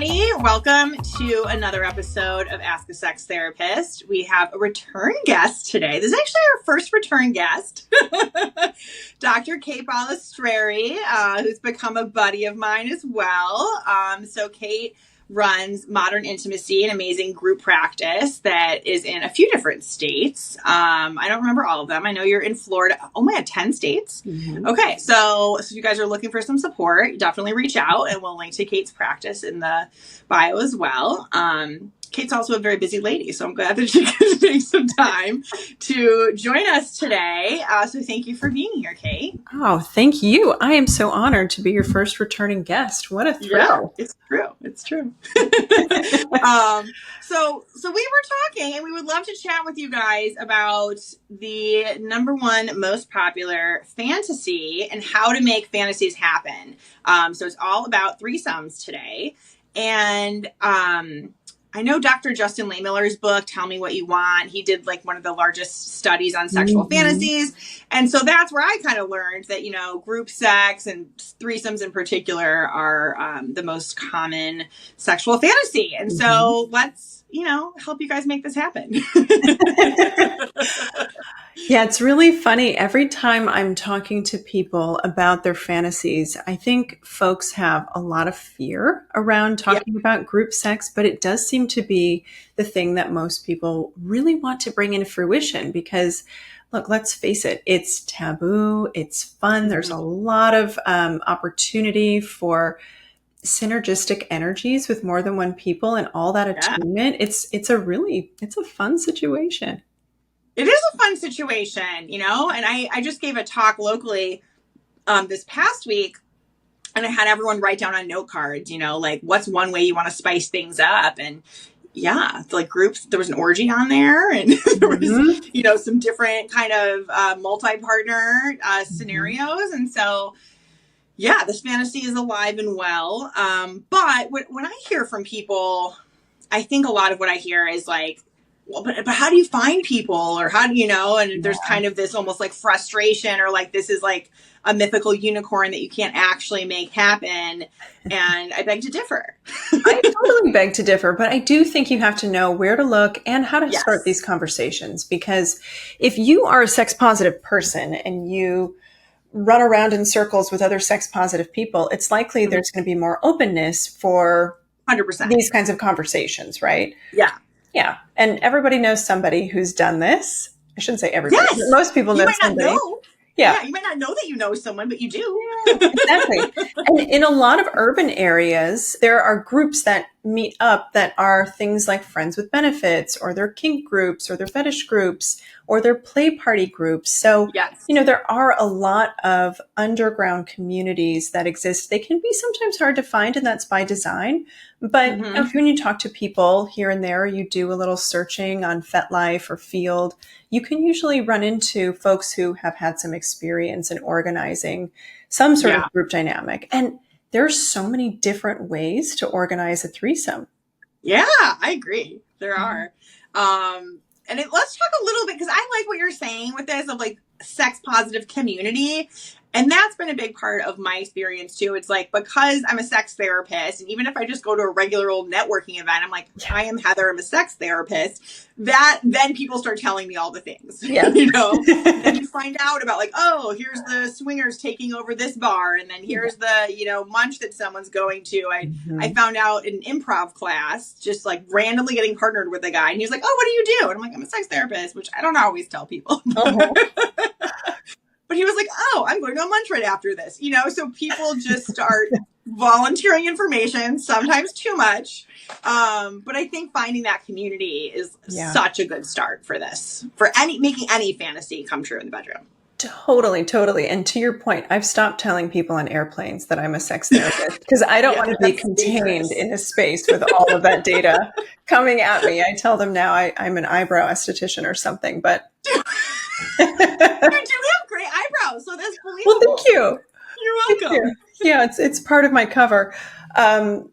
everybody. Welcome to another episode of Ask a Sex Therapist. We have a return guest today. This is actually our first return guest, Dr. Kate Balistrieri, who's become a buddy of mine as well. So Kate runs Modern Intimacy, an amazing group practice that is in a few different states. I don't remember all of them. I know you're in Florida. Oh my God, 10 states? Mm-hmm. Okay, so if you guys are looking for some support, definitely reach out, and we'll link to Kate's practice in the bio as well. Kate's also a very busy lady, so I'm glad that she could take some time to join us today. So thank you for being here, Kate. Oh, thank you. I am so honored to be your first returning guest. What a thrill. Yeah, it's true. It's true. So we were talking, and we would love to chat with you guys about the number one most popular fantasy and how to make fantasies happen. So it's all about threesomes today. And I know Dr. Justin Lehmiller's book, Tell Me What You Want. He did like one of the largest studies on sexual fantasies. And so that's where I kind of learned that, you know, group sex and threesomes in particular are the most common sexual fantasy. And so let's, you know, help you guys make this happen. Yeah, it's really funny. Every time I'm talking to people about their fantasies, I think folks have a lot of fear around talking about group sex, but it does seem to be the thing that most people really want to bring into fruition because, look, let's face it, it's taboo, it's fun, there's a lot of opportunity for synergistic energies with more than one people and all that attunement. It's a fun situation. It is a fun situation, you know, and I just gave a talk locally this past week, and I had everyone write down on note cards, you know, like what's one way you want to spice things up. And yeah, like groups, there was an orgy on there, and there was, you know, some different kind of multi-partner scenarios. And so, yeah, this fantasy is alive and well. But when I hear from people, I think a lot of what I hear is like, well, but how do you find people, or how do you know? And there's kind of this almost like frustration, or like this is like a mythical unicorn that you can't actually make happen. And I beg to differ. I totally beg to differ, but I do think you have to know where to look and how to start these conversations. Because if you are a sex positive person and you run around in circles with other sex positive people, it's likely there's going to be more openness for 100% these kinds of conversations, right? Yeah. Yeah. And everybody knows somebody who's done this. I shouldn't say everybody. Yes. Most people know somebody. Know. Yeah. You might not know that you know someone, but you do. Yeah, exactly. And in a lot of urban areas, there are groups that meet up that are things like Friends with Benefits, or their kink groups, or their fetish groups, or their play party groups. So, you know, there are a lot of underground communities that exist. They can be sometimes hard to find, and that's by design. But you know, when you talk to people here and there, you do a little searching on FetLife or Field, you can usually run into folks who have had some experience in organizing some sort of group dynamic. And there's so many different ways to organize a threesome. Yeah, I agree. There are. And let's talk a little bit, because I like what you're saying with this of like sex positive community. And that's been a big part of my experience too. It's like, because I'm a sex therapist, and even if I just go to a regular old networking event, I'm like, I am Heather, I'm a sex therapist. That then people start telling me all the things, you know, and you find out about like, oh, here's the swingers taking over this bar. And then here's the, you know, munch that someone's going to. I found out in improv class, just like randomly getting partnered with a guy, and he was like, oh, what do you do? And I'm like, I'm a sex therapist, which I don't always tell people. But he was like, oh, I'm going to a munch right after this. You know, so people just start volunteering information, sometimes too much. But I think finding that community is such a good start for this, for making any fantasy come true in the bedroom. Totally, totally. And to your point, I've stopped telling people on airplanes that I'm a sex therapist because I don't want to be contained in a space with all of that data coming at me. I tell them now I'm an eyebrow esthetician or something, but... You do have great eyebrows, so that's believable. Well, thank you. You're welcome. You. Yeah, it's part of my cover. But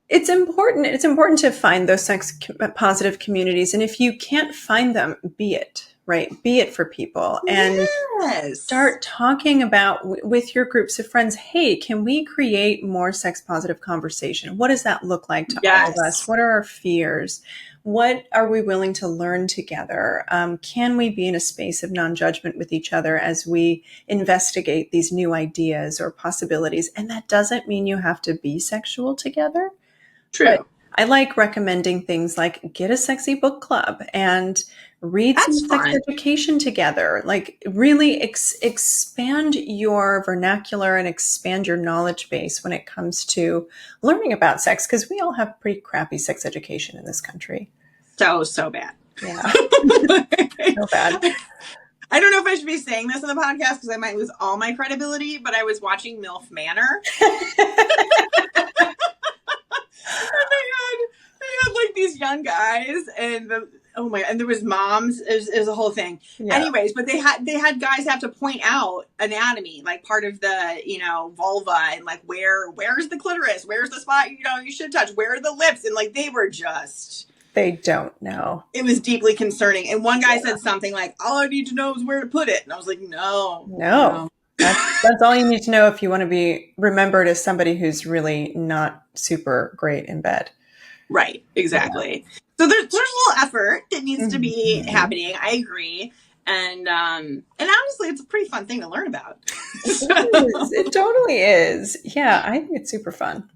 it's important to find those sex positive communities, and if you can't find them, be it. right? Be it for people and Yes. start talking about with your groups of friends, hey, can we create more sex positive conversation? What does that look like to all of us? Yes. What are our fears? What are we willing to learn together? Can we be in a space of non-judgment with each other as we investigate these new ideas or possibilities? And that doesn't mean you have to be sexual together. But True. I like recommending things like get a sexy book club and read some That's sex fun. education together. Like really expand your vernacular and expand your knowledge base when it comes to learning about sex, because we all have pretty crappy sex education in this country. So bad. Yeah, so bad. I don't know if I should be saying this on the podcast because I might lose all my credibility, but I was watching MILF Manor. And they had like these young guys and and there was moms. It was a whole thing. Yeah. Anyways, but they had guys have to point out anatomy, like part of the, vulva and like where's the clitoris? Where's the spot, you should touch? Where are the lips? And like, they were just... They don't know. It was deeply concerning. And one guy said something like, all I need to know is where to put it. And I was like, no. That's all you need to know if you want to be remembered as somebody who's really not super great in bed. Right. Exactly. Yeah. So there's a little effort that needs to be happening. I agree. And honestly, it's a pretty fun thing to learn about. It totally is. Yeah, I think it's super fun.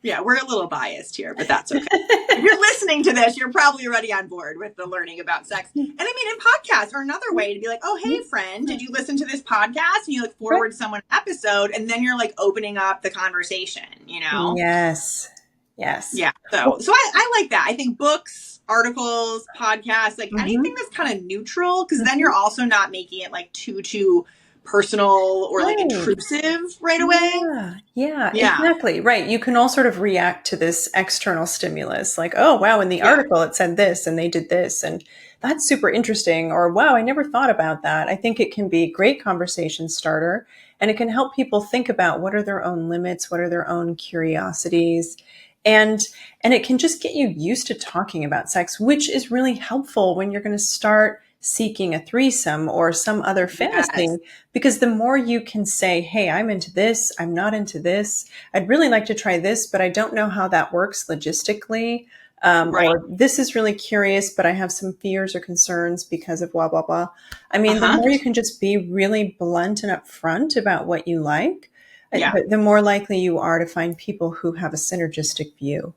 Yeah, we're a little biased here, but that's okay. If you're listening to this, you're probably already on board with the learning about sex. And I mean, in podcasts are another way to be like, oh, hey, friend, did you listen to this podcast? And you like forward someone an episode, and then you're like opening up the conversation, Yes. Yeah. So I like that. I think books, articles, podcasts, like anything that's kind of neutral, because then you're also not making it like too personal or like intrusive right away. Yeah, exactly. Right. You can all sort of react to this external stimulus like, oh, wow, in the article it said this and they did this. And that's super interesting. Or, wow, I never thought about that. I think it can be a great conversation starter. And it can help people think about what are their own limits, what are their own curiosities. And it can just get you used to talking about sex, which is really helpful when you're going to start seeking a threesome or some other fantasy, because the more you can say, hey, I'm into this, I'm not into this, I'd really like to try this, but I don't know how that works logistically. Or this is really curious, but I have some fears or concerns because of blah, blah, blah. I mean, the more you can just be really blunt and upfront about what you like, the more likely you are to find people who have a synergistic view.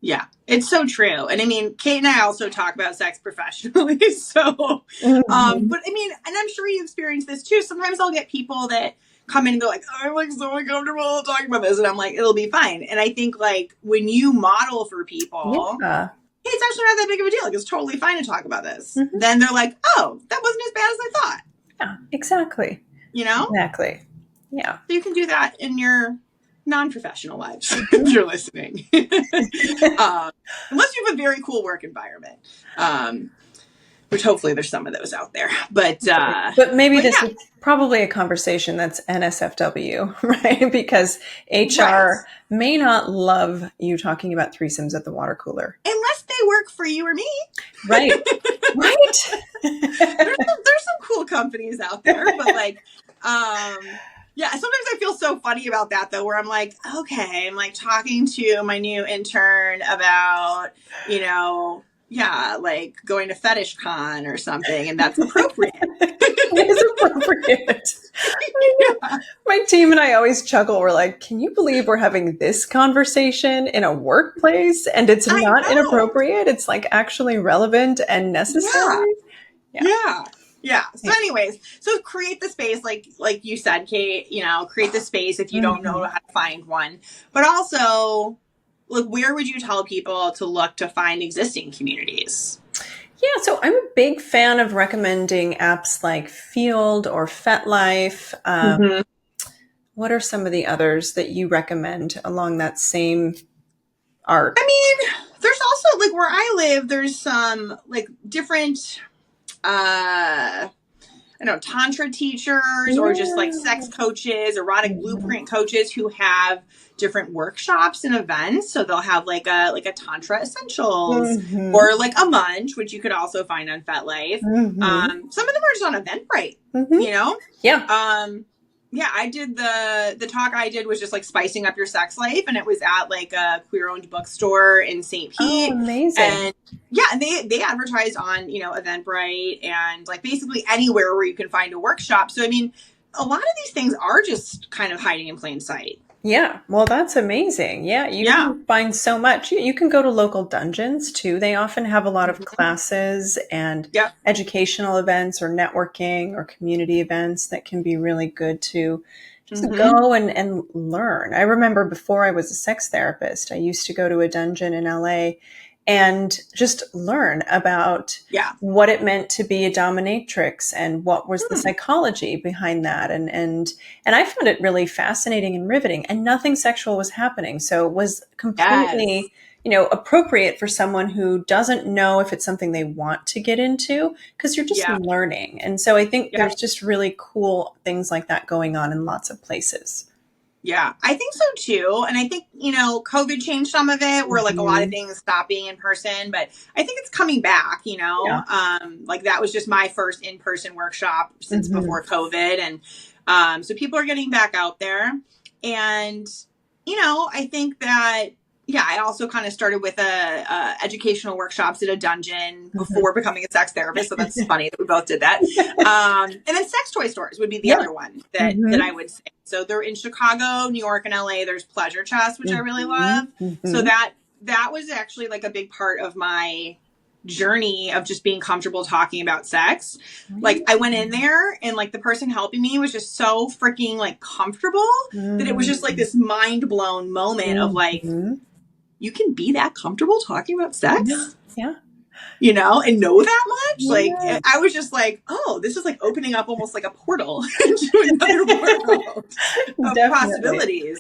Yeah, it's so true. And I mean, Kate and I also talk about sex professionally. So, but I mean, and I'm sure you experienced this too. Sometimes I'll get people that come in and go like, I'm like so uncomfortable talking about this. And I'm like, it'll be fine. And I think like when you model for people, hey, it's actually not that big of a deal. Like, it's totally fine to talk about this. Then they're like, oh, that wasn't as bad as I thought. Yeah, exactly. Exactly. Yeah. So you can do that in your non-professional lives if you're listening. Unless you have a very cool work environment, which hopefully there's some of those out there. But maybe this is probably a conversation that's NSFW, right? Because HR may not love you talking about threesomes at the water cooler. Unless they work for you or me. Right. There's some cool companies out there, but like, yeah, sometimes I feel so funny about that, though, where I'm like, okay, I'm like talking to my new intern about, like going to Fetish Con or something, and that's appropriate. It is appropriate. My team and I always chuckle. We're like, can you believe we're having this conversation in a workplace and it's not inappropriate? It's like actually relevant and necessary. Yeah. So anyways, so create the space, like you said, Kate, create the space if you don't know how to find one. But also, like, where would you tell people to look to find existing communities? Yeah, so I'm a big fan of recommending apps like Field or FetLife. What are some of the others that you recommend along that same arc? I mean, there's also, like, where I live, there's some, like, different... I I don't know, tantra teachers or just like sex Yeah. coaches, erotic Mhm. blueprint coaches who have different workshops and events. So they'll have like a tantra essentials Mhm. or like a munch, which you could also find on FetLife. Mhm. Some of them are just on Eventbrite, Mhm. you know? Yeah. Yeah, I did the talk I did was just like spicing up your sex life, and it was at like a queer owned bookstore in St. Oh, Pete. amazing. And yeah, and they advertise on, you know, Eventbrite and like basically anywhere where you can find a workshop. So I mean, a lot of these things are just kind of hiding in plain sight. Yeah, well, that's amazing. Yeah, you Yeah. can find so much. You can go to local dungeons too. They often have a lot of Mm-hmm. classes and Yep. educational events or networking or community events that can be really good to just Mm-hmm. go and learn. I remember before I was a sex therapist, I used to go to a dungeon in LA and just learn about Yeah. what it meant to be a dominatrix and what was the Hmm. psychology behind that and I found it really fascinating and riveting, and nothing sexual was happening. So it was Yes. completely, appropriate for someone who doesn't know if it's something they want to get into because you're just Yeah. learning. And so I think Yeah. there's just really cool things like that going on in lots of places. Yeah, I think so too. And I think, you know, COVID changed some of it where like a lot of Mhm. things stopped being in person, but I think it's coming back, you Yeah. know. Like that was just my first in-person workshop since Mhm. before COVID. And so people are getting back out there. And, you know, I think that yeah, I also kind of started with a educational workshops at a dungeon Mhm. before becoming a sex therapist. So that's funny that we both did that. And then sex toy stores would be the Yeah. other one that I Mhm. would say. So they're in Chicago, New York, and LA. There's Pleasure Chest, which I really love. Mhm. So Mhm. that was actually like a big part of my journey of just being comfortable talking about sex. Like I went in there and like the person helping me was just so freaking like comfortable that it was just like Mhm. this mind blown moment of like, Mhm. you can be that comfortable talking about Yeah. sex, Yeah. you know, and know that much. Like Yeah. I was just like, oh, this is like opening up almost like a portal into another world of Definitely. possibilities.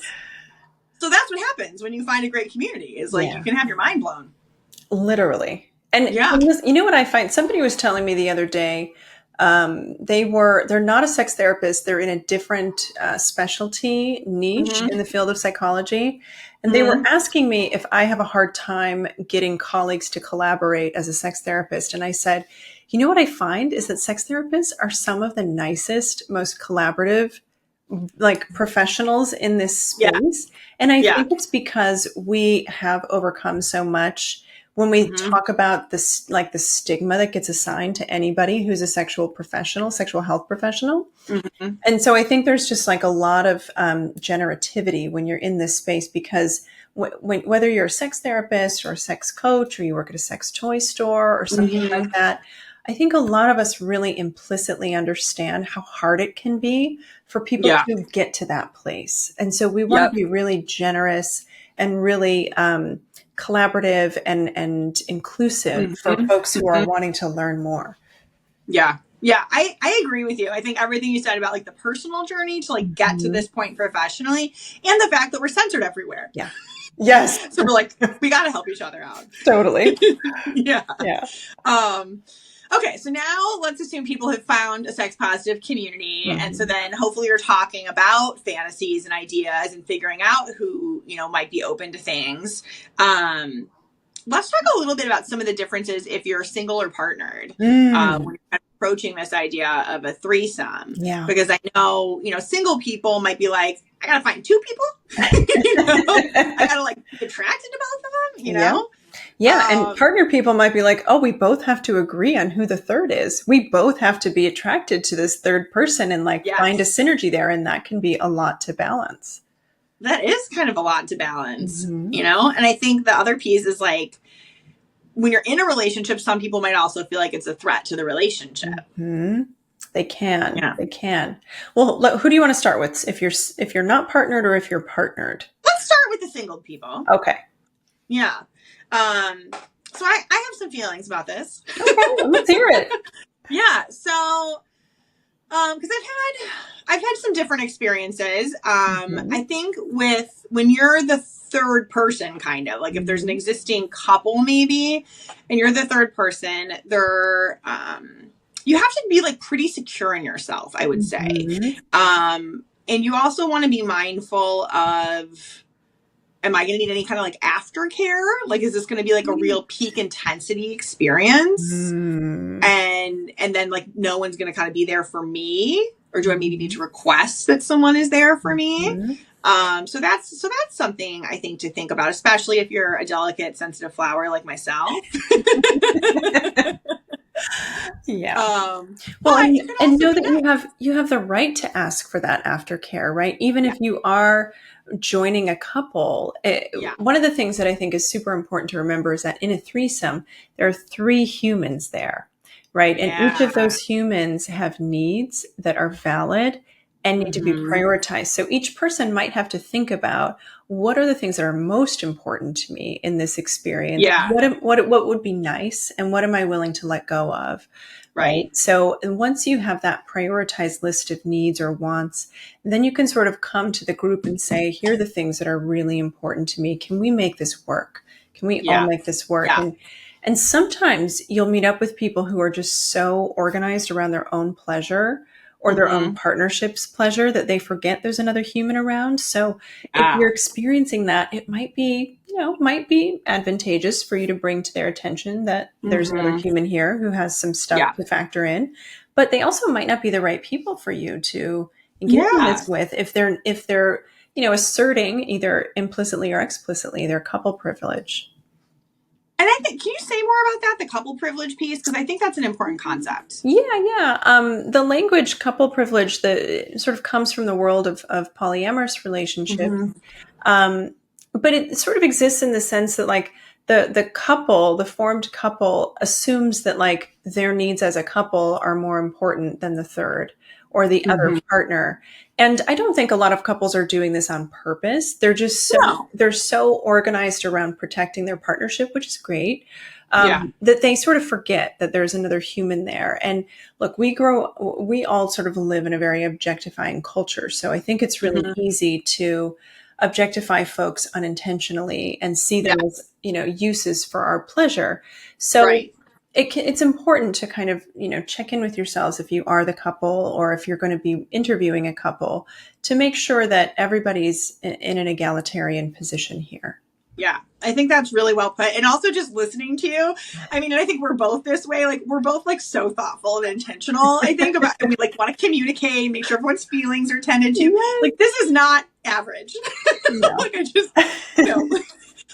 So that's what happens when you find a great community is like you Yeah. can have your mind blown. Literally. Yeah. And this, you know what I find? Somebody was telling me the other day, they're not a sex therapist. They're in a different specialty niche Mm-hmm. in the field of psychology. And they were Mm-hmm. asking me if I have a hard time getting colleagues to collaborate as a sex therapist. And I said, you know what I find is that sex therapists are some of the nicest, most collaborative, like professionals in this Yeah. space. And I Yeah. think it's because we have overcome so much when we Mm-hmm. talk about this, like the stigma that gets assigned to anybody who's a sexual professional, sexual health professional. Mm-hmm. And so I think there's just like a lot of generativity when you're in this space because whether you're a sex therapist or a sex coach or you work at a sex toy store or something like Mm-hmm. that, I think a lot of us really implicitly understand how hard it can be for people Yeah. to get to that place. And so we want to Yep. be really generous and really collaborative and inclusive for Mm-hmm. folks who are Mm-hmm. wanting to learn more. Yeah. Yeah. I agree with you. I think everything you said about like the personal journey to like get to Mhm. this point professionally and the fact that we're censored everywhere. Yeah. Yes, So we're like, we got to help each other out. totally. Yeah. Yeah. Um, okay, so now let's assume people have found a sex positive community, and so Mhm. then hopefully you're talking about fantasies and ideas and figuring out who you know might be open to things. Let's talk a little bit about some of the differences if you're single or partnered Mm. when you're kind of approaching this idea of a threesome, Yeah. because I know you know single people might be like, I gotta find two people, you know, I gotta like be attracted to both of them, you Yeah. know. Yeah. And Um, partner people might be like, oh, we both have to agree on who the third is. We both have to be attracted to this third person and like find a yes. synergy there. And that can be a lot to balance. That is kind of a lot to balance, Mhm. you know? And I think the other piece is like when you're in a relationship, some people might also feel like it's a threat to the relationship. Mhm. They can. Yeah. They can. Well, who do you want to start with? If you're not partnered or if you're partnered? Let's start with the single people. Okay. Yeah. Um, so I have some feelings about this. Okay. Let's hear it. Yeah. So because I've had some different experiences. Mhm. I think with when you're the third person, kind of like if there's an existing couple, maybe, and you're the third person, there you have to be like pretty secure in yourself, I would say. Mhm. And you also want to be mindful of, am I going to need any kind of like aftercare? Like, is this going to be like a real peak intensity experience? Mm. And then like no one's going to kind of be there for me, or do I maybe need to request that someone is there for me? Mhm. So that's something I think to think about, especially if you're a delicate, sensitive flower like myself. Yeah. Well, But it could and also know be that nice. you have the right to ask for that aftercare, right? Even Yeah, if you are joining a couple, yeah, one of the things that I think is super important to remember is that in a threesome, there are three humans there, right? And each of yeah. those humans have needs that are valid and need to be Mm-hmm. prioritized. So each person might have to think about, what are the things that are most important to me in this experience? Yeah, What would be nice, and what am I willing to let go of? right. Right. So, and once you have that prioritized list of needs or wants, then you can sort of come to the group and say, here are the things that are really important to me. Can we make this work? Can we all Yeah, make this work? yeah. And sometimes you'll meet up with people who are just so organized around their own pleasure or their own Mm-hmm. partnership's pleasure that they forget there's another human around. So if Yeah, you're experiencing that, it might be, might be advantageous for you to bring to their attention that there's another mm-hmm. human here who has some stuff Yeah, to factor in. But they also might not be the right people for you to engage in yeah. this with if they're asserting either implicitly or explicitly their couple privilege. And I think, can you say more about that, the couple privilege piece? Because I think that's an important concept. Yeah. The language couple privilege that sort of comes from the world of polyamorous relationships. Mm-hmm. Um, but it sort of exists in the sense that like the couple, the formed couple assumes that like their needs as a couple are more important than the third or the other Mm-hmm. partner. And I don't think a lot of couples are doing this on purpose. No. They're so organized around protecting their partnership, which is great. Yeah. That they sort of forget that there's another human there. And look, we all sort of live in a very objectifying culture. So I think it's really Mm-hmm. easy to objectify folks unintentionally and see Yeah. them as uses for our pleasure. So Right. it's important to kind of check in with yourselves if you are the couple or if you're going to be interviewing a couple to make sure that everybody's in an egalitarian position here. Yeah, I think that's really well put. And also just listening to you, I mean, and I think we're both this way. Like, we're both like so thoughtful and intentional, I think, about, and we like want to communicate, make sure everyone's feelings are tended to. Yes. Like, this is not average. No. Like, I just,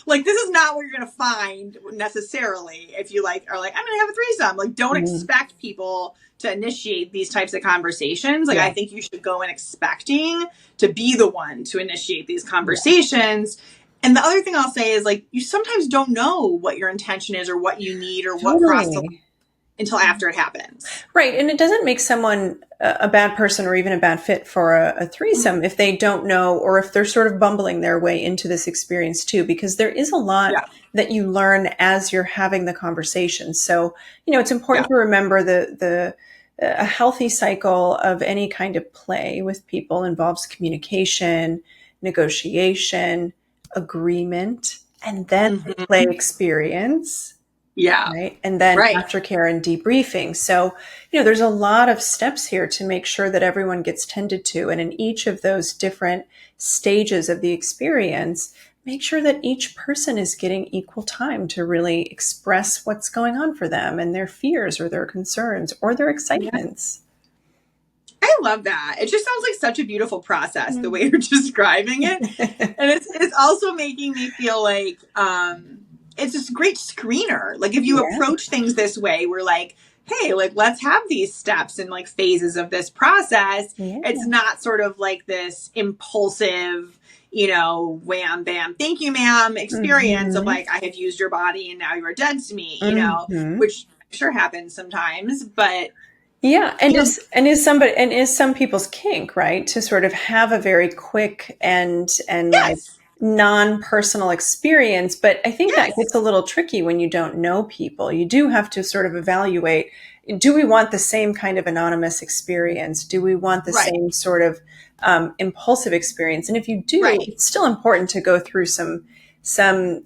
like, this is not what you're going to find necessarily if you like are like, I'm going to have a threesome. Like, don't expect people to initiate these types of conversations. Like, Yeah. I think you should go in expecting to be the one to initiate these conversations. Yeah. And the other thing I'll say is, like, you sometimes don't know what your intention is or what you need or what crossed the line until after it happens. Right. And it doesn't make someone a bad person or even a bad fit for a threesome if they don't know or if they're sort of bumbling their way into this experience too, because there is a lot that you learn as you're having the conversation. So, it's important to remember a healthy cycle of any kind of play with people involves communication, negotiation, agreement, and then the play experience. Yeah. Right. And then aftercare and debriefing. So, there's a lot of steps here to make sure that everyone gets tended to. And in each of those different stages of the experience, make sure that each person is getting equal time to really express what's going on for them and their fears or their concerns or their excitements. I love that. It just sounds like such a beautiful process, the way you're describing it. And it's also making me feel like, it's this great screener. Like, if you approach things this way, we're like, hey, like, let's have these steps and like phases of this process. Yeah. It's not sort of like this impulsive, wham, bam, thank you, ma'am experience of like, I have used your body and now you're dead to me, which sure happens sometimes, but yeah, and is some people's kink, right? To sort of have a very quick and like non-personal experience. But I think that gets a little tricky when you don't know people. You do have to sort of evaluate, do we want the same kind of anonymous experience? Do we want the same sort of impulsive experience? And if you do, it's still important to go through some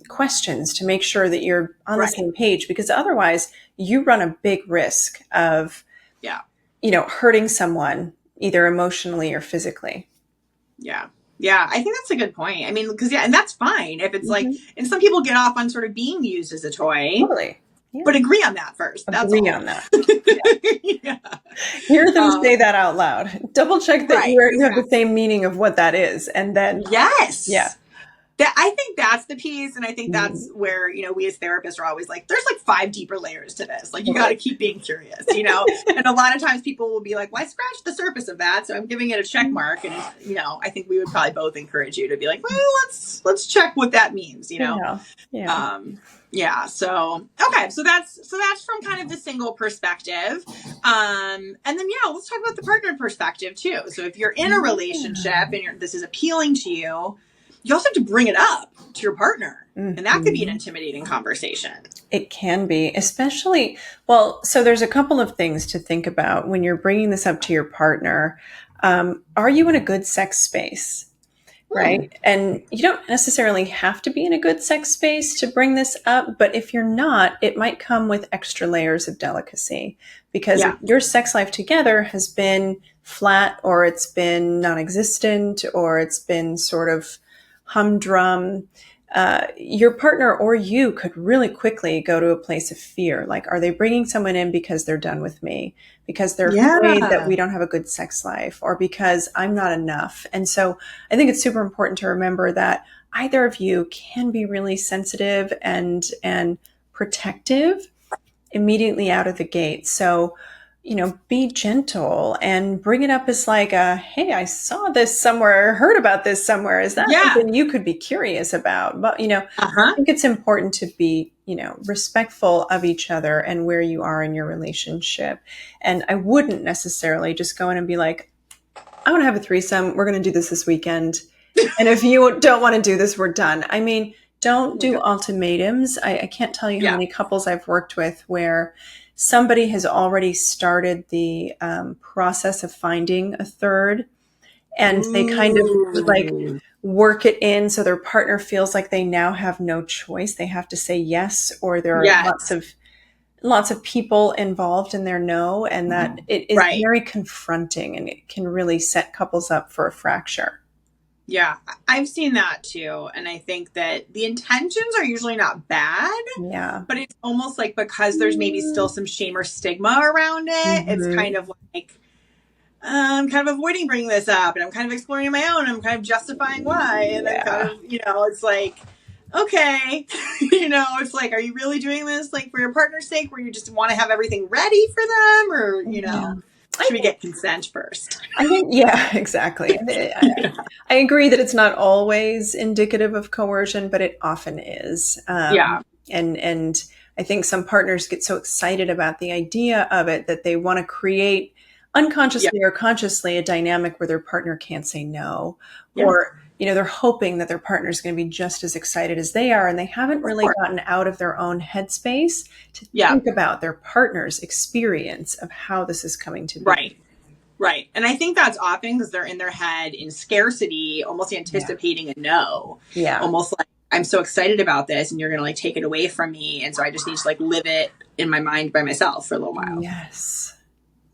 questions to make sure that you're on the same page, because otherwise you run a big risk of Yeah. hurting someone either emotionally or physically. Yeah. Yeah. I think that's a good point. I mean, because, and that's fine if it's like, Mm-hmm. and some people get off on sort of being used as a toy. Totally. Yeah. But agree on that first. That's Agree all. on that. Yeah. Hear them say that out loud. Double check that Right. you have the same meaning of what that is. And then, yeah. Yes. I think that's the piece. And I think that's where, we as therapists are always like, there's like 5 deeper layers to this. Like, you got to keep being curious, And a lot of times people will be like, well, I scratched the surface of that, so I'm giving it a check mark. And, I think we would probably both encourage you to be like, well, let's check what that means, Yeah. Yeah. So, okay. So that's from kind of the single perspective. And then, let's talk about the partner perspective too. So if you're in a relationship and this is appealing to you, you also have to bring it up to your partner. Mm-hmm. And that could be an intimidating conversation. It can be, especially, so there's a couple of things to think about when you're bringing this up to your partner. Are you in a good sex space? Right. And you don't necessarily have to be in a good sex space to bring this up. But if you're not, it might come with extra layers of delicacy because your sex life together has been flat, or it's been non-existent, or it's been sort of humdrum. Your partner or you could really quickly go to a place of fear. Like, are they bringing someone in because they're done with me, because they're afraid that we don't have a good sex life, or because I'm not enough? And so I think it's super important to remember that either of you can be really sensitive and protective immediately out of the gate. So, be gentle and bring it up as like hey, I saw this somewhere, heard about this somewhere. Is that something you could be curious about? But, I think it's important to be, respectful of each other and where you are in your relationship. And I wouldn't necessarily just go in and be like, I want to have a threesome. We're going to do this weekend. And if you don't want to do this, we're done. I mean, don't do ultimatums. I can't tell you how many couples I've worked with where somebody has already started the process of finding a third, and they kind of like work it in so their partner feels like they now have no choice. They have to say yes, or there are lots of people involved in their no, and that it is very confronting, and it can really set couples up for a fracture. Yeah, I've seen that too. And I think that the intentions are usually not bad. Yeah. But it's almost like because there's maybe still some shame or stigma around it, it's kind of like, I'm kind of avoiding bringing this up, and I'm kind of exploring my own. I'm kind of justifying why. And I'm kind of, it's like, okay, it's like, are you really doing this like for your partner's sake, where you just want to have everything ready for them, or, should we get consent first? I think, exactly. I agree that it's not always indicative of coercion, but it often is. And I think some partners get so excited about the idea of it that they want to create unconsciously or consciously a dynamic where their partner can't say no, or, they're hoping that their partner is going to be just as excited as they are. And they haven't really gotten out of their own headspace to think about their partner's experience of how this is coming to be. Right. And I think that's often because they're in their head in scarcity, almost anticipating a no. Yeah. Almost like, I'm so excited about this and you're going to like take it away from me. And so I just need to like live it in my mind by myself for a little while. Yes.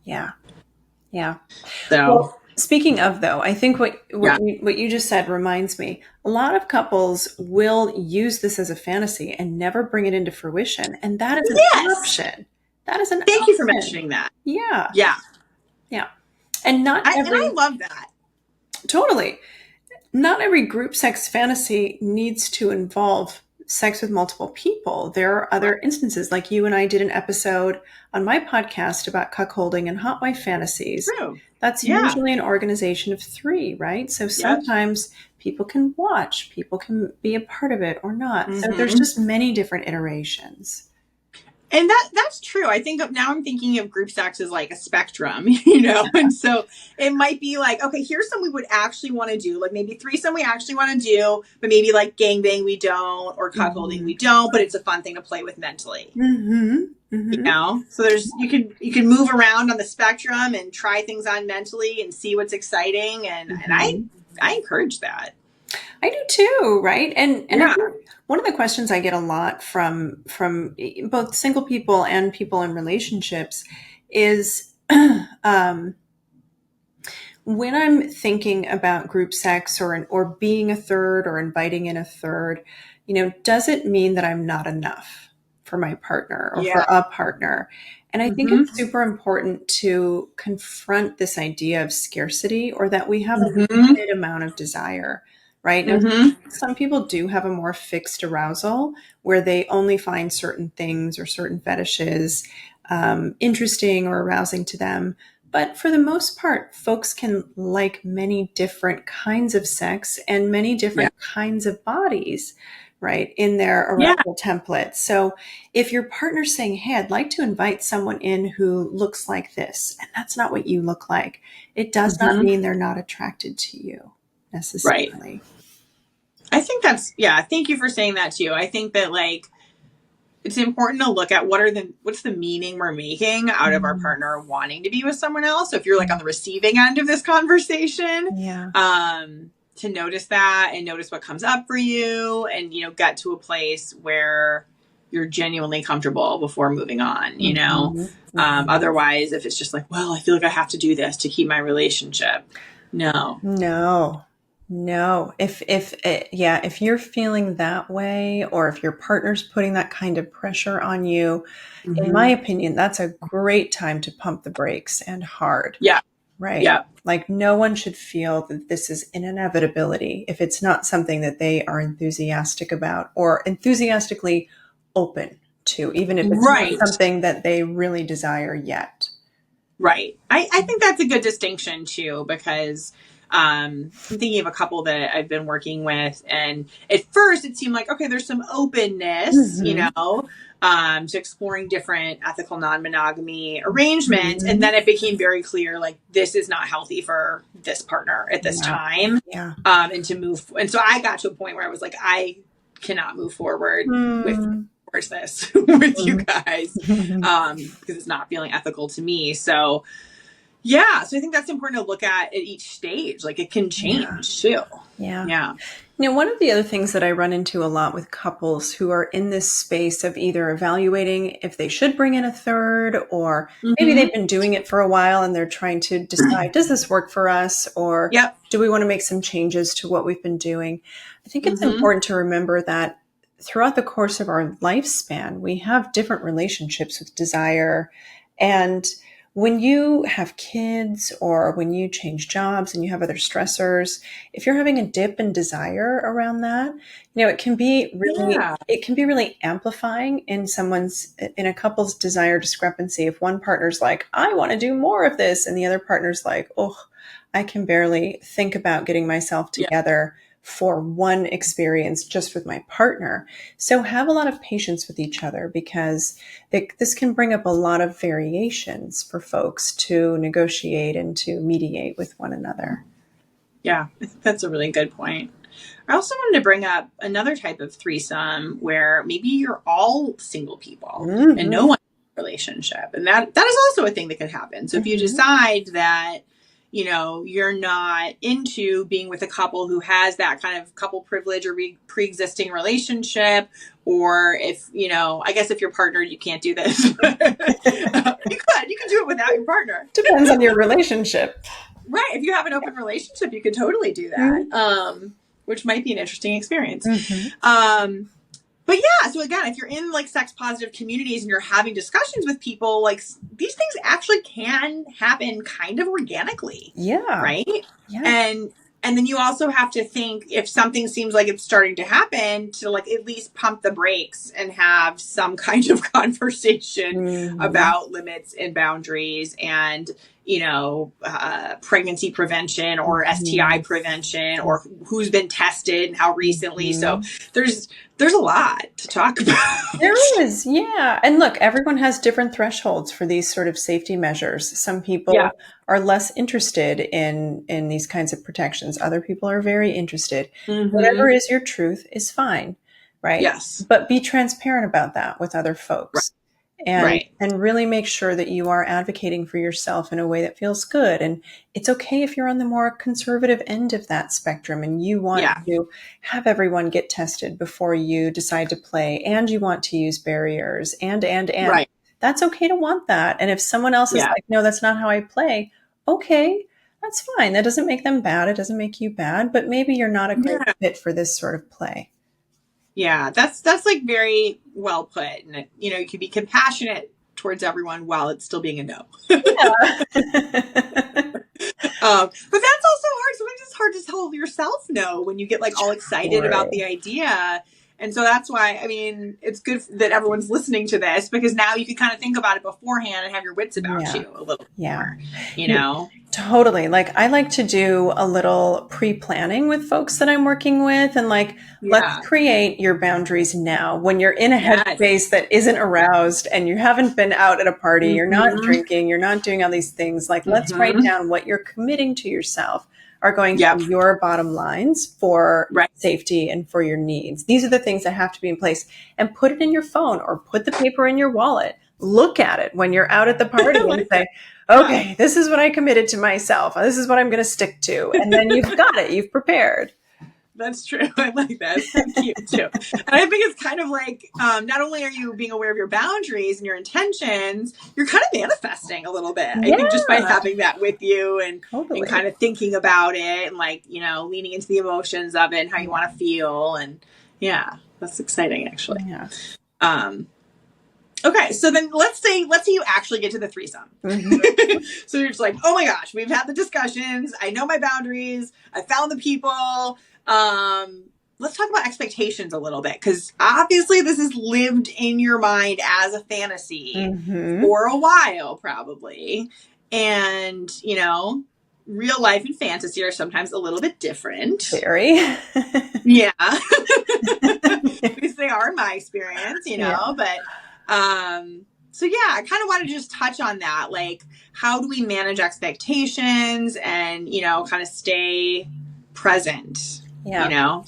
Yeah. Yeah. So speaking of, though, I think what you just said reminds me, a lot of couples will use this as a fantasy and never bring it into fruition. And that is an option. That is an option. Thank you for mentioning that. Yeah. Yeah. Yeah. And and I love that. Totally. Not every group sex fantasy needs to involve sex with multiple people. There are other instances, like you and I did an episode on my podcast about cuckolding and hot wife fantasies. True. That's usually an organization of 3, right? So sometimes people can watch, people can be a part of it or not. Mm-hmm. So there's just many different iterations. And that's true. I think now I'm thinking of group sex as like a spectrum, and so it might be like, okay, here's some we would actually want to do. Like maybe threesome we actually want to do, but maybe like gangbang we don't, or cuckolding we don't, but it's a fun thing to play with mentally. Mm-hmm. Mm-hmm. So there's, you can move around on the spectrum and try things on mentally and see what's exciting. And I encourage that. I do too, right? And I think one of the questions I get a lot from both single people and people in relationships is, um, when I'm thinking about group sex or being a third or inviting in a third, does it mean that I'm not enough for my partner or for Yeah. a partner? And I think Mm-hmm. it's super important to confront this idea of scarcity or that we have a Mm-hmm. limited amount of desire, right? Now, Mm-hmm. some people do have a more fixed arousal where they only find certain things or certain fetishes interesting or arousing to them. But for the most part, folks can like many different kinds of sex and many Yeah. different kinds of bodies, right, in their Yeah. arousal template. So if your partner's saying, hey, I'd like to invite someone in who looks like this, and that's not what you look like, it does not Mm-hmm. mean they're not attracted to you Right. necessarily. I think that's, yeah, thank you for saying that too. I think that like it's important to look at what's the meaning we're making out of our Mm. partner wanting to be with someone else. So if you're like on the receiving end of this conversation, Yeah. to notice that and notice what comes up for you and, get to a place where you're genuinely comfortable before moving on. Mhm. Mhm. Otherwise, if it's just like, well, I feel like I have to do this to keep my relationship. No. No, no. If you're feeling that way, or if your partner's putting that kind of pressure on you, in my Mm-hmm. opinion, that's a great time to pump the brakes and hard, Yeah. right? Yeah. Like no one should feel that this is an inevitability if it's not something that they are enthusiastic about or enthusiastically open to, even if it's not Right. something that they really desire yet. Right. I think that's a good distinction too, because I'm thinking of a couple that I've been working with, and at first it seemed like, okay, there's some openness, Hmm. to exploring different ethical non-monogamy arrangements. And Hmm. then it became very clear, like, this is not healthy for this partner at this Yeah. time. Yeah. And to move. And so I got to a point where I was like, I cannot move forward with Mm. towards this with you Mhm. guys, because it's not feeling ethical to me. So yeah, so I think that's important to look at each stage. Like it can Yeah. change too. Yeah. Yeah. One of the other things that I run into a lot with couples who are in this space of either evaluating if they should bring in a third, or maybe Mm-hmm. they've been doing it for a while and they're trying to decide, does this work for us? Or Yep. do we want to make some changes to what we've been doing? I think it's Mm-hmm. important to remember that throughout the course of our lifespan, we have different relationships with desire. And when you have kids or when you change jobs and you have other stressors, if you're having a dip in desire around that, Yeah. it can be really amplifying in a couple's desire discrepancy. If one partner's like, I want to do more of this, and the other partner's like, oh, I can barely think about getting myself Yeah. together for one experience just with my partner. So have a lot of patience with each other, because this can bring up a lot of variations for folks to negotiate and to mediate with one another. Yeah. I think that's a really good point. I also wanted to bring up another type of threesome where maybe you're all single people and Mm-hmm. no one in a relationship. And that is also a thing that could happen. So if you Mm-hmm. decide that, you're not into being with a couple who has that kind of couple privilege or pre-existing relationship, or if, I guess if you're partnered, you can't do this. You can do it without your partner. Depends on your relationship. Right. If you have an open relationship, you could totally do that. Mm-hmm. Which might be an interesting experience. Mm-hmm. But yeah, so again, if you're in like sex positive communities and you're having discussions with people, like these things actually can happen kind of organically, Yeah. right? Yeah. And then you also have to think, if something seems like it's starting to happen, to like at least pump the brakes and have some kind of conversation Mm-hmm. about limits and boundaries and pregnancy prevention or STI prevention, or who's been tested and how recently. So Mm-hmm. there's a lot to talk about. There is, yeah. And look, everyone has different thresholds for these sort of safety measures. Some Yeah. people are less interested in these kinds of protections. Other people are very interested. Whatever Mm-hmm. is your truth is fine, right? Yes. But be transparent about that with other Right. folks. And Right. and really make sure that you are advocating for yourself in a way that feels good. And it's okay if you're on the more conservative end of that spectrum and you want Yeah. to have everyone get tested before you decide to play, and you want to use barriers and Right. that's okay to want that. And if someone else is Yeah. like, no, that's not how I play, okay, that's fine. That doesn't make them bad. It doesn't make you bad, but maybe you're not a great Yeah. fit for this sort of play. Yeah. That's like very well put. And, you know, you can be compassionate towards everyone while it's still being a no. Yeah. But that's also hard. Sometimes it's hard to tell yourself no when you get like all excited about True. the idea. And so that's why, I mean, it's good that everyone's listening to this, because now you can kind of think about it beforehand and have your wits about Yeah. you a little Yeah. more, you know? Totally. Like I like to do a little pre-planning with folks that I'm working with and like, let's Yeah. create your boundaries now. When you're in a Yes. headspace that isn't Yeah. aroused and you haven't been out at a party, you're not Mm-hmm. drinking, you're not doing all these things, like let's write Mm-hmm. down what you're committing to yourself are going to Yep. be your bottom lines for Right. safety and for your needs. These are the things that have to be in place, and put it in your phone or put the paper in your wallet. Look at it when you're out at the party and say, okay, this is what I committed to myself. This is what I'm going to stick to. And then you've got it. You've prepared. That's true. I like that. It's kind of cute too. And I think it's kind of like, not only are you being aware of your boundaries and your intentions, you're kind of manifesting a little bit. I think just by Yeah, having that with you and totally. kind of thinking about it and like, you know, leaning into the emotions of it and how you want to feel. And yeah, that's exciting actually. Yeah. Okay, so then let's say you actually get to the threesome. Mm-hmm. So you're just like, oh my gosh, we've had the discussions. I know my boundaries. I found the people. Let's talk about expectations a little bit, because obviously this is lived in your mind as a fantasy Mm-hmm. for a while, probably. And, you know, real life and fantasy are sometimes a little bit different. Very. Yeah. At least they are in my experience, you know, but so yeah, I kind of want to just touch on that. Like, how do we manage expectations and, you know, kind of stay present, Yeah. you know?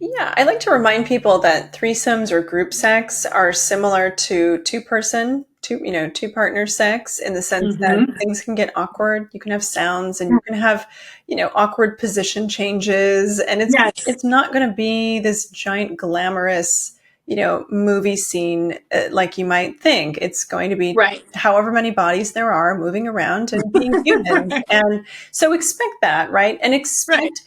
Yeah, I like to remind people that threesomes or group sex are similar to two partner sex, in the sense that things can get awkward. You can have sounds, and you can have, awkward position changes, and Yes. it's not going to be this giant glamorous, movie scene like you might think. It's going to be Right. however many bodies there are moving around and being human. And so expect that, right? And expect,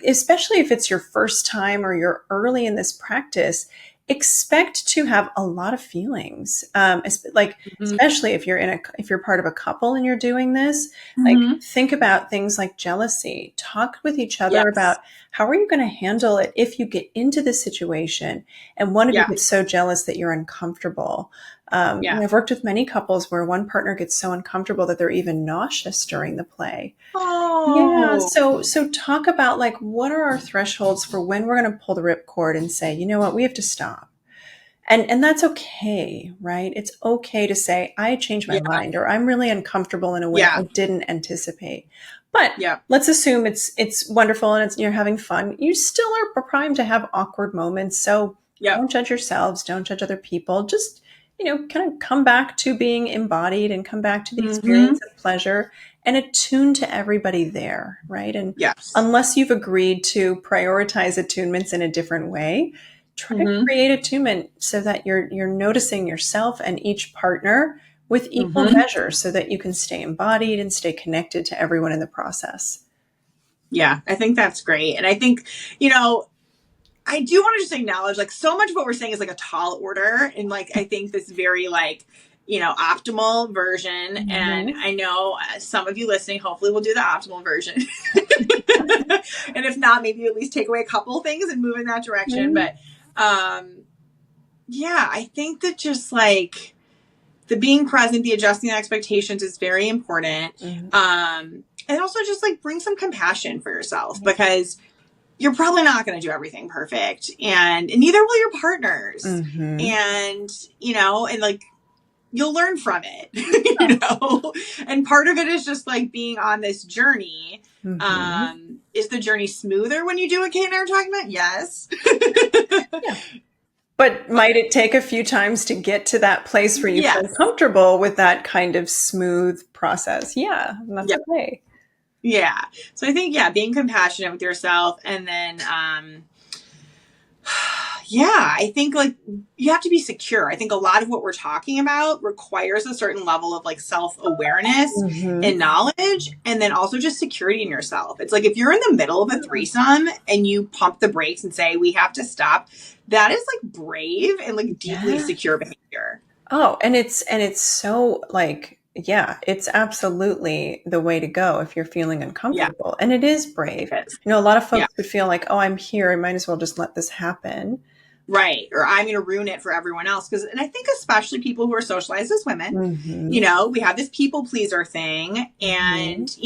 especially if it's your first time or you're early in this practice, expect to have a lot of feelings. Especially if you're part of a couple and you're doing this, like think about things like jealousy. Talk with each other about how are you going to handle it if you get into this situation and one of you gets so jealous that you're uncomfortable. I've worked with many couples where one partner gets so uncomfortable that they're even nauseous during the play. Yeah. So talk about, like, what are our thresholds for when we're going to pull the ripcord and say, you know what, we have to stop. And that's okay, right? It's okay to say, I changed my mind, or I'm really uncomfortable in a way I didn't anticipate. But let's assume it's wonderful and you're having fun. You still are primed to have awkward moments. So don't judge yourselves. Don't judge other people. Just, kind of come back to being embodied and come back to the experience of pleasure and attune to everybody there, right? And unless you've agreed to prioritize attunements in a different way, try to create attunement so that you're noticing yourself and each partner with equal measure, so that you can stay embodied and stay connected to everyone in the process. Yeah, I think that's great. And I think, I do want to just acknowledge, like, so much of what we're saying is like a tall order. And like, I think this very optimal version. And I know some of you listening, hopefully will do the optimal version. And if not, maybe you at least take away a couple of things and move in that direction. But I think that just like the being present, the adjusting expectations is very important. And also just like bring some compassion for yourself, because you're probably not going to do everything perfect, and neither will your partners. And, and like, you'll learn from it, and part of it is just like being on this journey. Is the journey smoother when you do what Kate and I are talking about? Yes. But might it take a few times to get to that place where you feel comfortable with that kind of smooth process? Yeah, that's okay. Yeah. So I think, being compassionate with yourself, and then, Yeah, I think like you have to be secure. I think a lot of what we're talking about requires a certain level of like self-awareness Mm-hmm. and knowledge, and then also just security in yourself. It's like if you're in the middle of a threesome and you pump the brakes and say we have to stop, that is like brave and like deeply Yeah. secure behavior. Oh, and it's so like, yeah, it's absolutely the way to go if you're feeling Yeah, uncomfortable. And it is brave. it is. You know, a lot of Yeah. folks would feel like, oh, I'm here. I might as well just let this happen. Right. Or I'm going to ruin it for everyone else. Because, and I think especially people who are socialized as women, Mm-hmm. we have this people pleaser thing. Mm-hmm. And,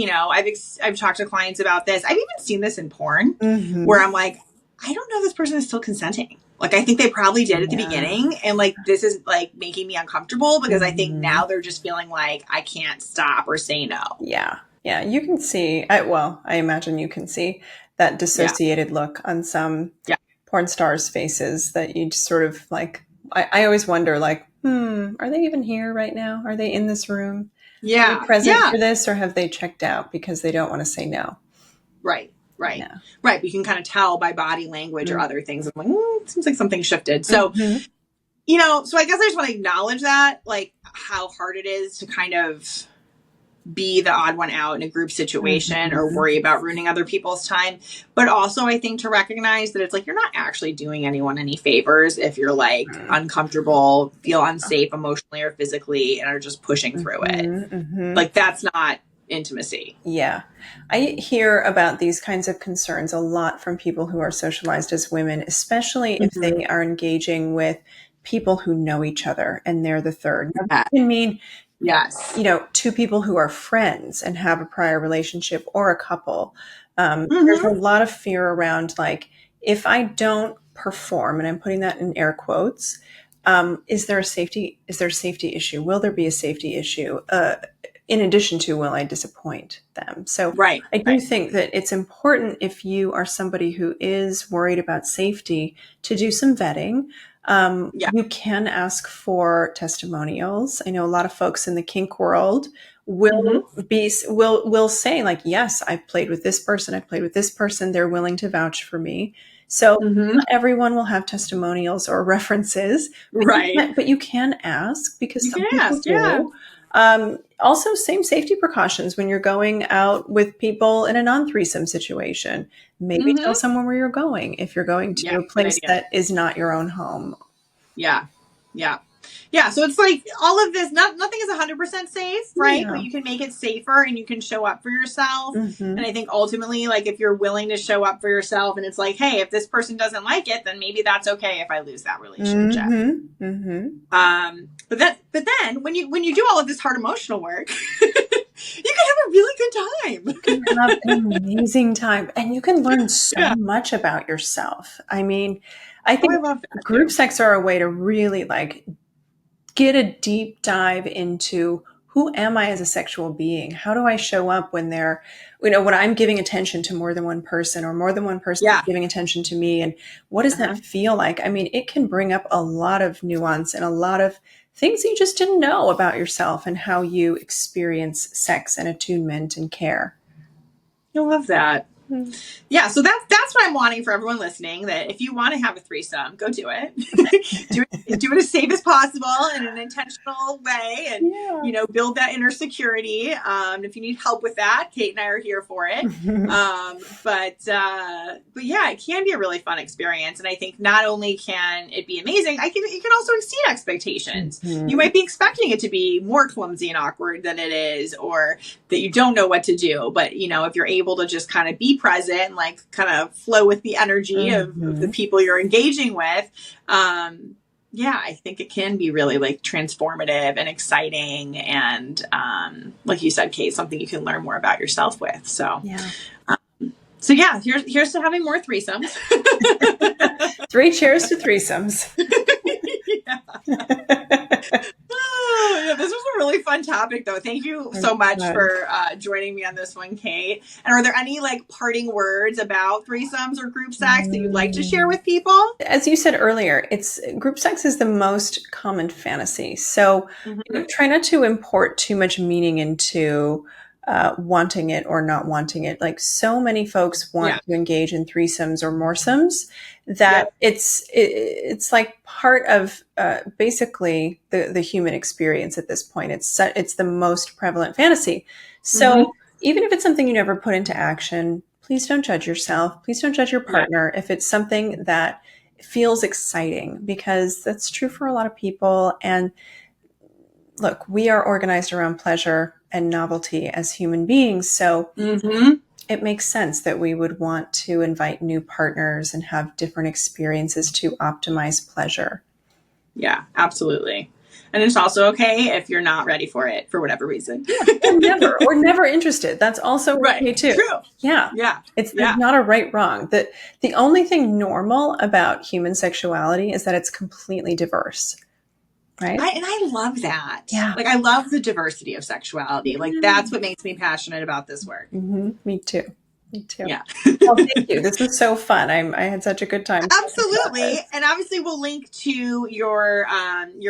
I've talked to clients about this. I've even seen this in porn where Mm-hmm. I'm like, I don't know if this person is still consenting. Like, I think they probably did at the Yeah. beginning. And like, this is like making me uncomfortable because I think Mm-hmm. now they're just feeling like I can't stop or say no. Yeah. Yeah. You can see, I imagine you can see that Yeah. dissociated look on some Yeah. porn stars' faces that you just sort of like, I always wonder, like, are they even here right now? Are they in this room? Are they Yeah. present Yeah. for this, or have they checked out because they don't want to say no? Right. Right. Yeah. Right. But you can kind of tell by body language or other things. I'm like, it seems like something shifted. So, Mm-hmm. so I guess I just want to acknowledge that, like how hard it is to kind of be the odd one out in a group situation or Mm-hmm. worry about ruining other people's time. But also, I think to recognize that it's like you're not actually doing anyone any favors if you're like uncomfortable, feel unsafe emotionally or physically, and are just pushing through it. Mm-hmm. Mm-hmm. Like that's not intimacy. Yeah. I hear about these kinds of concerns a lot from people who are socialized as women, especially if Mm-hmm. they are engaging with people who know each other and they're the third. Now, Yeah. this can mean, Yes. two people who are friends and have a prior relationship or a couple. There's a Mm-hmm. lot of fear around, like, if I don't perform, and I'm putting that in air quotes, is there a safety issue? Will there be a safety issue? In addition to, will I disappoint them? So Right. I do Right. think that it's important, if you are somebody who is worried about safety, to do some vetting. Yeah. You can ask for testimonials. I know a lot of folks in the kink world will Mm-hmm. will say, like, yes, I've played with this person, I've played with this person, they're willing to vouch for me. So Mm-hmm. not everyone will have testimonials or references, Right. but you can ask, because You some can people ask. Yeah. do. Also, same safety precautions when you're going out with people in a non-threesome situation. Maybe tell Mm-hmm. someone where you're going if you're going Yeah. to a Good place idea. that is not your own home. Yeah. Yeah. Yeah. So it's like all of this, nothing is 100% safe, right? But Yeah. you can make it safer and you can show up for yourself. Mm-hmm. And I think ultimately, like if you're willing to show up for yourself and it's like, hey, if this person doesn't like it, then maybe that's okay if I lose that relationship. Mm-hmm. Mm-hmm. But then when you do all of this hard emotional work, you can have a really good time. You can have an amazing time, and you can learn so Yeah. much about yourself. I mean, I Oh, I think love that group too. sex are a way to really, like, get a deep dive into, who am I as a sexual being? How do I show up when when I'm giving attention to more than one person, or more than one person is Yeah. giving attention to me? And what does that Uh-huh. feel like? I mean, it can bring up a lot of nuance and a lot of things you just didn't know about yourself and how you experience sex and attunement and care. I love that. Mm. Yeah, so that's what I'm wanting for everyone listening. That if you want to have a threesome, go do it. do it as safe as possible in an intentional way, and Yeah. build that inner security. If you need help with that, Kate and I are here for it. But yeah, it can be a really fun experience, and I think not only can it be amazing, it can also exceed expectations. Mhm. You might be expecting it to be more clumsy and awkward than it is, or that you don't know what to do. But if you're able to just kind of be present and like kind of flow with the energy of the people you're engaging with, yeah, I think it can be really like transformative and exciting, and like you said, Kate, something you can learn more about yourself with. So Yeah. Yeah, here's to having more threesomes. 3 cheers to threesomes. Yeah. Oh, yeah, this was a really fun topic, though. Thank you so much for joining me on this one, Kate. And are there any like parting words about threesomes or group sex that you'd like to share with people? As you said earlier, group sex is the most common fantasy. So Mm-hmm. try not to import too much meaning into wanting it or not wanting it. Like so many folks want to engage in threesomes or moresomes that it's like part of basically the human experience at this point. It's the most prevalent fantasy. So even if it's something you never put into action, please don't judge yourself. Please don't judge your partner if it's something that feels exciting, because that's true for a lot of people. And look, we are organized around pleasure and novelty as human beings. So it makes sense that we would want to invite new partners and have different experiences to optimize pleasure. Yeah, absolutely. And it's also okay if you're not ready for it for whatever reason. or never interested. That's also okay too. True. Yeah. There's not a right wrong. The only thing normal about human sexuality is that it's completely diverse. Right. And I love that. Yeah. Like, I love the diversity of sexuality. Like, that's what makes me passionate about this work. Me too. Yeah. Well, thank you. This was so fun. I had such a good time. Absolutely. And obviously we'll link to your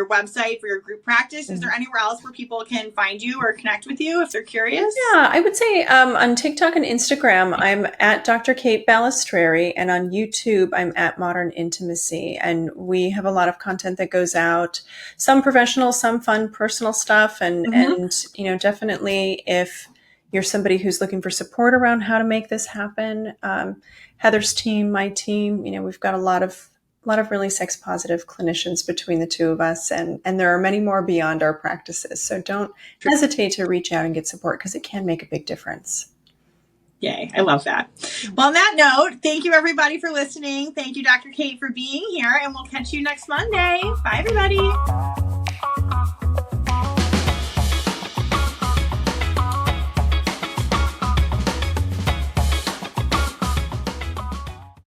website for your group practice. Is there anywhere else where people can find you or connect with you if they're curious? Yeah, I would say on TikTok and Instagram, I'm at Dr. Kate Balistrieri, and on YouTube, I'm at Modern Intimacy. And we have a lot of content that goes out, some professional, some fun, personal stuff. And definitely if you're somebody who's looking for support around how to make this happen, Heather's team, my team, we've got a lot of really sex positive clinicians between the two of us, and there are many more beyond our practices. So don't hesitate to reach out and get support, because it can make a big difference. Yay. I love that. Well, on that note, thank you everybody for listening. Thank you, Dr. Kate, for being here, and we'll catch you next Monday. Bye, everybody.